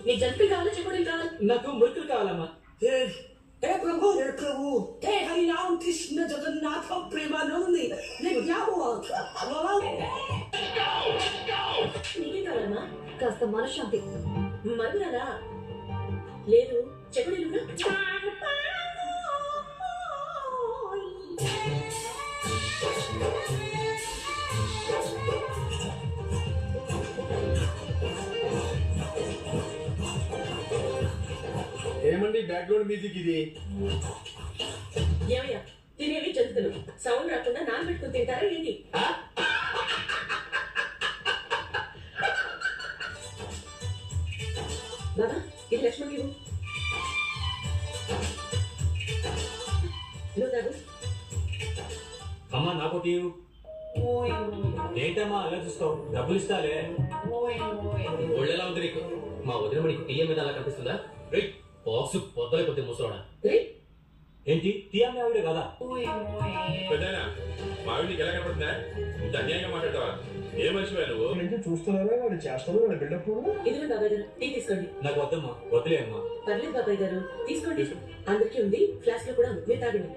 నీ జంతులు కావాలా చెప్పుడేం కావాలి? నాకు మురుకులు కావాలమ్మా. हे प्रभु हे हरिनाम कृष्ण जगन्नाथ प्रेमानंद ने क्या हुआ నీకేం కావాలమ్మా? కాస్త మనశ్శాంతి. మరునారా లేదు చెప్పుడేలుగా. ఏమండి బ్యాక్గ్రౌండ్ మ్యూజిక్ ఇది? ఏమయ్యా తినేవి జంతువులు సౌండ్ రాకుండా నానబెట్టుకుని తింటారా ఏంటి? బాబా ఇది లక్ష్మణ్ ఇవ్వు. నువ్వు తాగు. అమ్మా నాకు టీవు. ఏంటమ్మా అలా చూస్తావు? డబ్బులు ఇస్తాలే. ఒళ్ళెలా ఉంది నీకు? మా వదిన మనకి టీఎం మీద అలా కనిపిస్తుందా? బాక్స్ పొద్దులే కొద్ది ముసలోడా. ఏంటి టీఎం ఆవిడే కదా? పెద్దనా మావి నీకు ఎలా కనపడుతుందా? ఇంత అన్యాయంగా మాట్లాడతావా? ఏ మనిషి నువ్వు? చూస్తున్నారా వాడు చేస్తాడు వాడు బిల్డప్. ఇదిగో బాబాయ్ గారు టీ తీసుకోండి. నాకు వద్దమ్మా. వదిలే అమ్మా. పర్లేదు బాబాయ్ గారు తీసుకోండి. అందరికీ ఉంది, ఫ్లాస్క్ లో కూడా ఉంది, మీరు తాగండి.